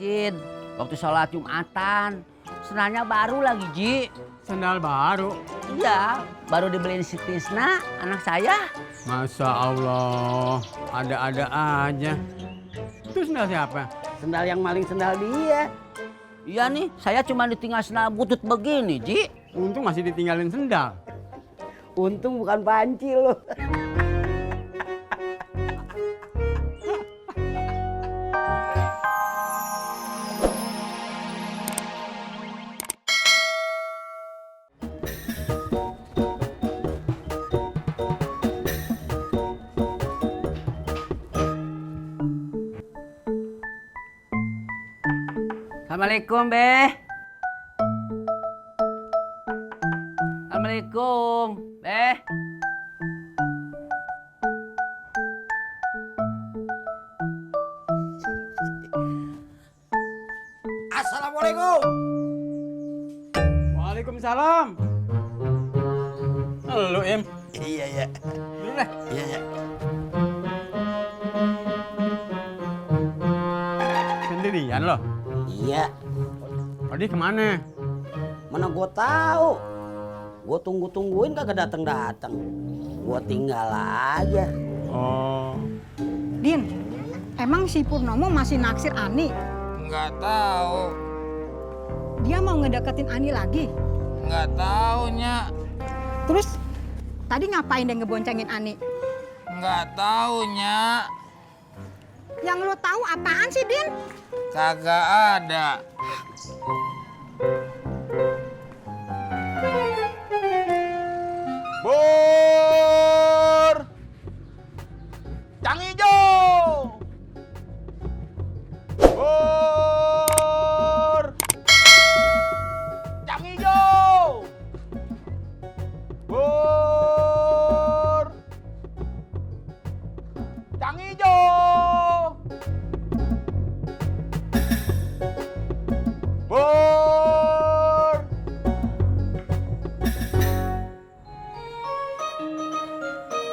masjid waktu sholat Jumatan. Sendalnya baru lagi, Ji. Sendal baru? Iya, baru dibeliin si Tisna, anak saya. Masya Allah, ada-ada aja. Itu sendal siapa? Sendal yang maling sendal dia. Iya nih, saya cuma ditinggal sendal butut begini, Ji. Untung masih ditinggalin sendal. Untung bukan panci loh. Assalamualaikum, Beh. Assalamualaikum, Beh. Assalamualaikum. Waalaikumsalam. Halo, Im. Iya, iya. Dulu deh. Iya, iya. Sendirian loh? Iya. Tadi kemana? Mana gua tahu. Gua tunggu-tungguin kagak datang-datang. Gua tinggal aja. Oh. Din, emang si Purnomo masih naksir Ani? Nggak tahu, Dia mau ngedeketin Ani lagi? nggak tahu, Nyak. Terus tadi ngapain dia ngeboncengin Ani? Nggak tahu, Nyak. Yang lo tahu apaan sih, Din? Kagak ada. Bur! Cang hijau! Bur! Cang hijau! Bur! Cang hijau! Bur!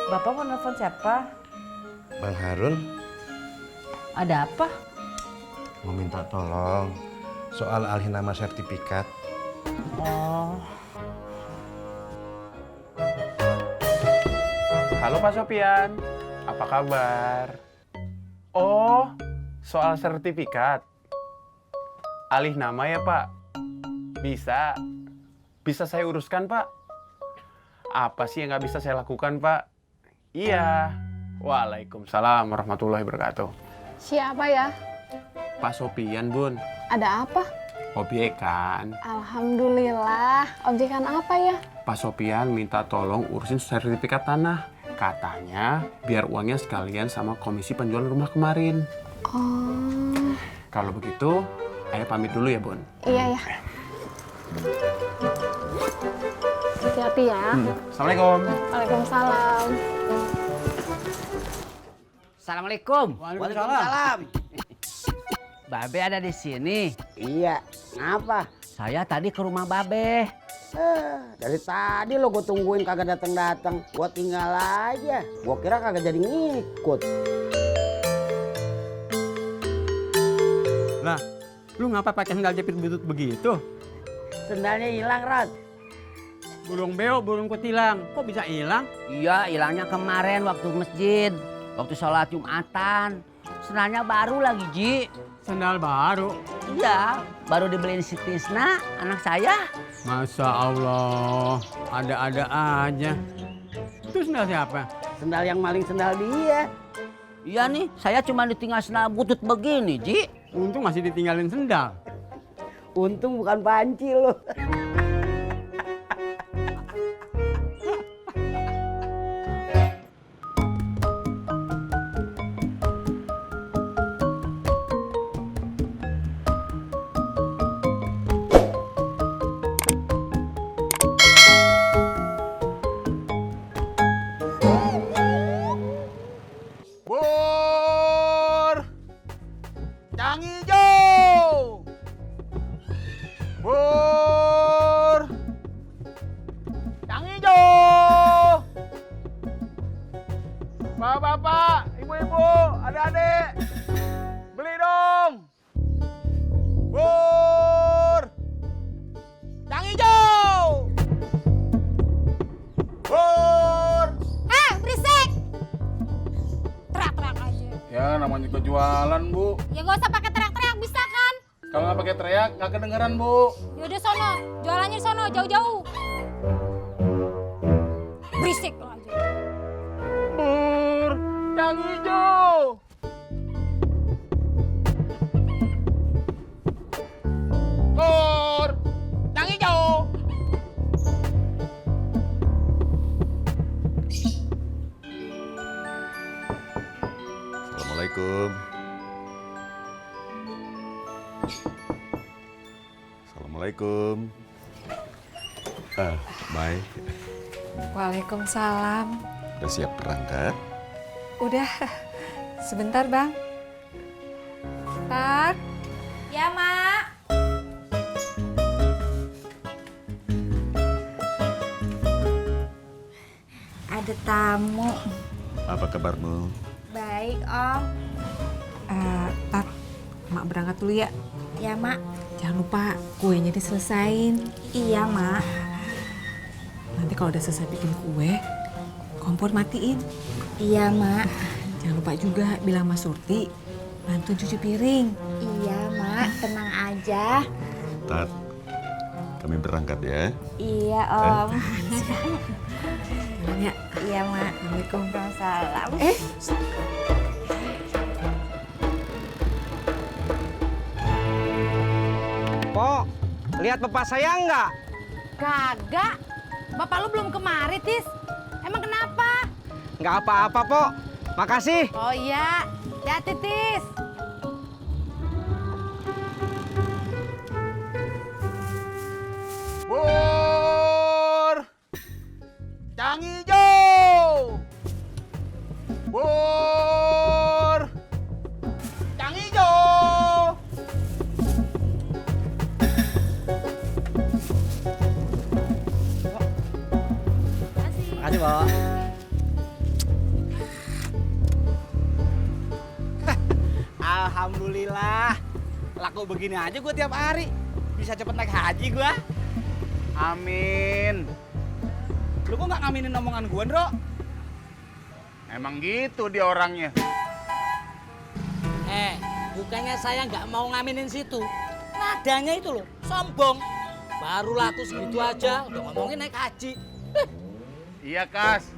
Bapak mau nelfon siapa? Bang Harun Ada apa? mau minta tolong soal alih nama sertifikat. Oh, Halo Pak Sopian, apa kabar? Oh, soal sertifikat. Alih nama ya Pak? Bisa. Bisa saya uruskan Pak? Apa sih yang nggak bisa saya lakukan Pak? Iya. Waalaikumsalam warahmatullahi wabarakatuh. Siapa ya? Pak Sopian Bun, Ada apa? objekan. Alhamdulillah. Objekan apa ya? Pak Sopian minta tolong urusin sertifikat tanah. Katanya biar uangnya sekalian sama komisi penjualan rumah kemarin. Oh, Kalau begitu, ayah pamit dulu ya, Bun. iya ya. Hati-hati ya. Assalamualaikum. Waalaikumsalam. Assalamualaikum. Waalaikumsalam. Babe ada di sini. Iya. Ngapa? Saya tadi ke rumah Babe. Dari tadi lo gue tungguin kagak datang-datang. Gua tinggal aja. Gua kira kagak jadi ngikut. Lah, lu ngapa pakai sendal jepit butut begitu? Sendalnya hilang, Rod. Burung beo, burung kutilang. Kok bisa hilang? Iya, hilangnya kemarin waktu masjid. Waktu sholat Jumatan. Sendalnya baru lagi, Ji. Sendal baru? Iya, baru dibeliin si Tisna, anak saya. Masya Allah, ada-ada aja. Itu sendal siapa? Sendal yang maling sendal dia. Iya nih, saya cuma ditinggal sendal butut begini, Ji. Untung masih ditinggalin sendal. Untung bukan panci loh. Bur! Cang hijau! Bur! Cang hijau! Bapak-bapak, ibu-ibu, adik-adik, beli dong! Pur! Yang hijau! Pur! Berisik! Teriak-teriak aja. Ya namanya juga jualan, Bu. Ya gak usah pakai teriak-teriak, bisa kan? Kalau nggak pakai teriak, nggak kedengeran, Bu. Yaudah sono, jualannya di sono, jauh-jauh. Berisik lo aja. Pur! Yang hijau! Pur! Yang hijau! Assalamualaikum. Assalamualaikum. Mai, Waalaikumsalam. udah siap berangkat? Udah, sebentar bang. Tat. Ya, Mak. Ada tamu. Apa kabarmu? Baik, Om. Tat, mak berangkat dulu ya. Ya, Mak. Jangan lupa kuenya diselesain. Iya, Mak. Nanti kalau udah selesai bikin kue, kompor matiin. Iya, Mak. Jangan lupa juga bilang Mas Surti bantu cuci piring. Iya, Mak. Tenang aja. Tat, kami berangkat ya. Iya, Om. Ya, Iya, Mak. Assalamualaikum. Waalaikumsalam. Pok, lihat bapak saya enggak? Kagak. Bapak lu belum kemari, Tis. Emang kenapa? Enggak apa-apa, Pok. Makasih. Oh iya. Hati-hati, Tis. Pur! Yang hijau! Pur! Yang hijau! Makasih, Pak. Alhamdulillah. Laku begini aja gue tiap hari. Bisa cepet naik haji gue. Amin. Lu kok nggak ngaminin omongan gue, Ndro? Emang gitu dia orangnya. Bukannya saya nggak mau ngaminin situ. Nadanya itu loh, sombong. Baru laku segitu aja, udah ngomongin naik haji. Iya, Kas.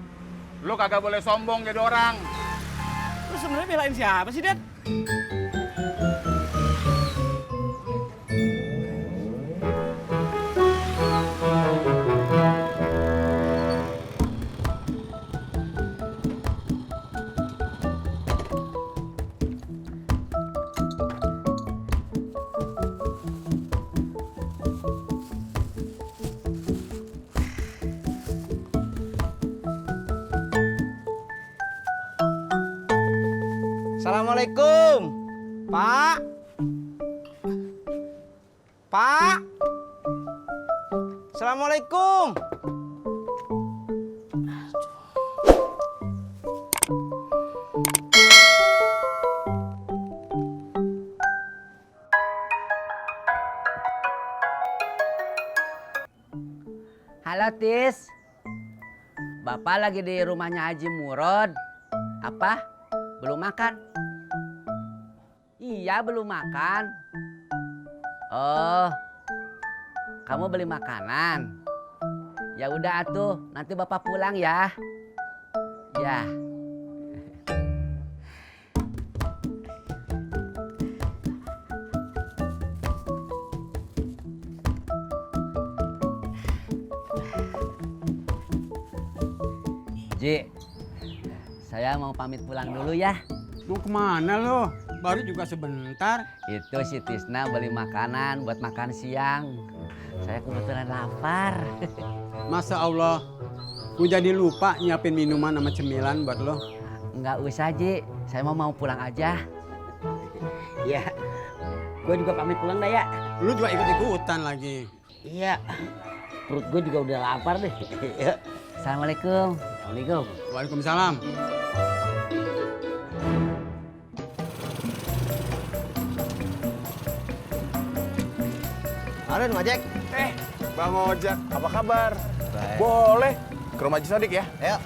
Lu kagak boleh sombong jadi orang. Lu sebenarnya belain siapa sih, Dan? Assalamualaikum, Pak. Pak. Assalamualaikum. Halo, Tis. Bapak lagi di rumahnya Haji Murod. Apa? Belum makan? Iya, belum makan. Oh, kamu beli makanan? Ya udah atuh, nanti Bapak pulang ya. Ya. Ji, saya mau pamit pulang dulu ya. Mau kemana lo? Baru juga sebentar. Itu si Tisna beli makanan buat makan siang. Saya kebetulan lapar. Masa Allah, gue jadi lupa nyiapin minuman sama cemilan buat lo. Nggak usah, Ji. Saya mau pulang aja. Iya. Gue juga pamit pulang dah ya. Lu juga ikut-ikutan lagi. Iya. Perut gue juga udah lapar deh. Assalamualaikum. Assalamualaikum. Waalaikumsalam. Aren, ngojek. Bang Ojak, apa kabar? Boleh. Ke rumah Haji Sodik ya? Ayo.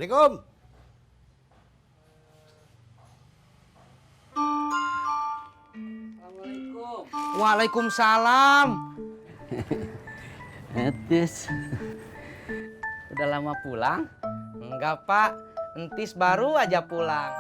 Assalamualaikum. Waalaikumsalam. Entis. Udah lama pulang? Enggak, Pak. Entis baru aja pulang.